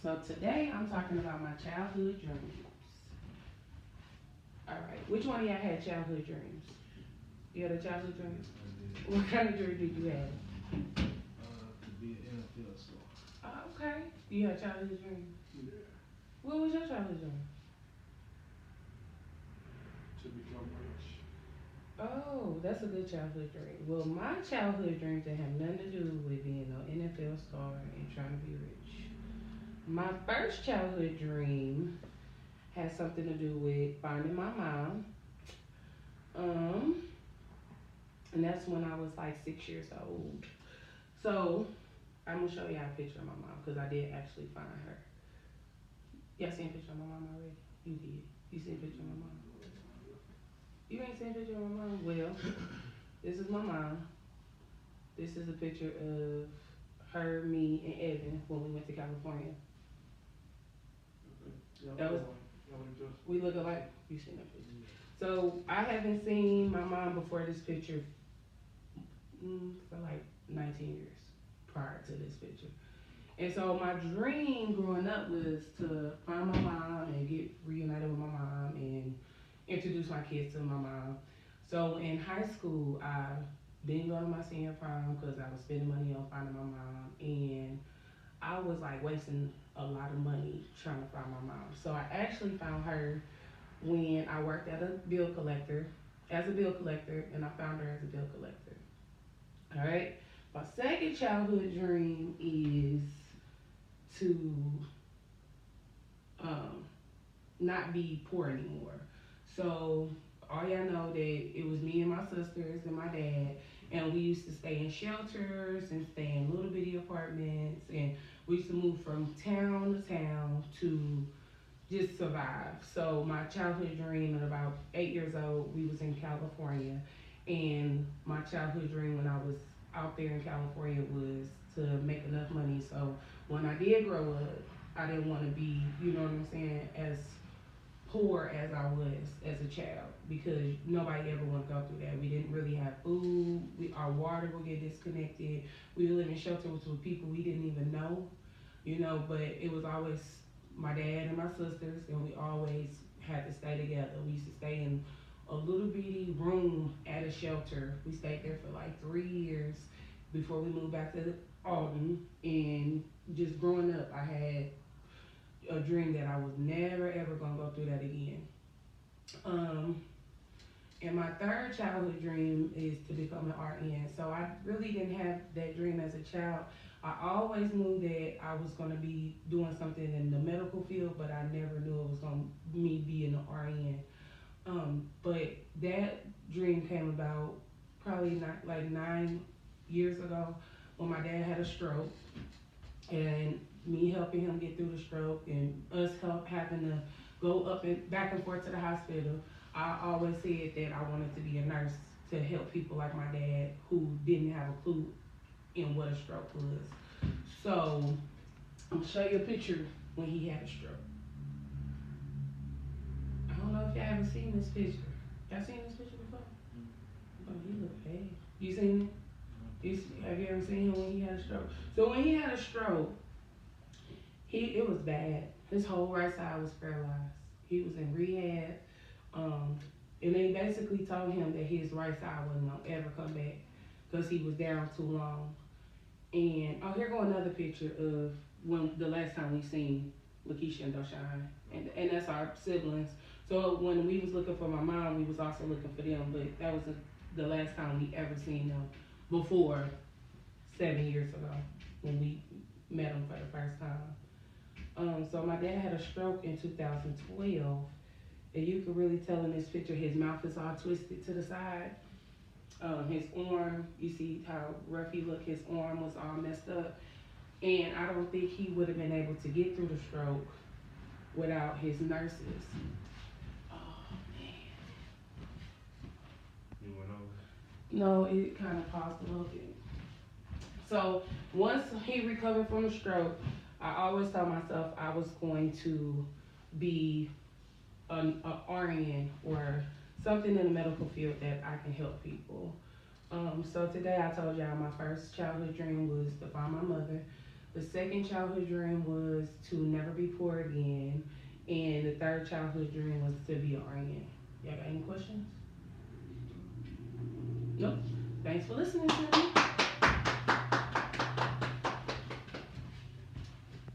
So today I'm talking about my childhood dreams. All right, which one of y'all had childhood dreams? You had a childhood dream? Yes, I did. What kind of dream did you have? To be an NFL star. Okay, you had a childhood dream. Yeah. What was your childhood dream? To become rich. Oh, that's a good childhood dream. Well, my childhood dreams didn't have nothing to do with being an NFL star and trying to be rich. My first childhood dream had something to do with finding my mom. Um, and that's when I was like 6 years old. So I'm gonna show y'all a picture of my mom because I did actually find her. Y'all seen a picture of my mom already? You did. You seen a picture of my mom? You ain't seen a picture of my mom? Well, this is my mom. This is a picture of her, me, and Evan when we went to California. That was we look alike. You seen that picture? So I haven't seen my mom before this picture for like 19 years prior to this picture. And so my dream growing up was to find my mom and get reunited with my mom and introduce my kids to my mom. So in high school, I didn't go to my senior prom because I was spending money on finding my mom, and I was like wasting a lot of money trying to find my mom. So I actually found her when I worked at a bill collector, as a bill collector, and I found her as a bill collector. All right. My second childhood dream is to um, not be poor anymore. So all y'all know that it was me and my sisters and my dad, and we used to stay in shelters and stay in little bitty apartments, and we used to move from town to town to just survive. So my childhood dream at about 8 years old, we was in California, and my childhood dream when I was out there in California was to make enough money so when I did grow up, I didn't want to be, you know what I'm saying, as poor as I was as a child because nobody ever want to go through that. We didn't really have food. Our water would get disconnected. We would live in shelters with people we didn't even know, you know. But it was always my dad and my sisters, and we always had to stay together. We used to stay in a little bitty room at a shelter. We stayed there for like 3 years before we moved back to Alden. And just growing up, I had a dream that I was never ever gonna go through that again. Um, and my third childhood dream is to become an RN. So I really didn't have that dream as a child. I always knew that I was gonna be doing something in the medical field, but I never knew it was gonna me being an RN. But that dream came about probably not like 9 years ago when my dad had a stroke, and me helping him get through the stroke and us having to go up and back and forth to the hospital. I always said that I wanted to be a nurse to help people like my dad who didn't have a clue in what a stroke was. So I'm gonna show you a picture when he had a stroke. I don't know if y'all ever seen this picture. Y'all seen this picture before? Oh, he look bad. You seen it? Have you ever seen him when he had a stroke? So when he had a stroke, it was bad. His whole right side was paralyzed. He was in rehab, and they basically told him that his right side wasn't gonna ever come back because he was down too long. And oh, here go another picture of when the last time we seen Lakeisha and Doshan, and that's our siblings. So when we was looking for my mom, we was also looking for them, but that was the last time we ever seen them before 7 years ago when we met them for the first time. So my dad had a stroke in 2012, and you can really tell in this picture his mouth is all twisted to the side. His arm, you see how rough he looked. His arm was all messed up, and I don't think he would have been able to get through the stroke without his nurses. Oh man. You went over? No, it kind of paused a little bit. So once he recovered from the stroke, I always told myself I was going to be a RN or something in the medical field that I can help people. So today I told y'all my first childhood dream was to find my mother. The second childhood dream was to never be poor again. And the third childhood dream was to be an RN. Y'all got any questions? Nope. Thanks for listening to me.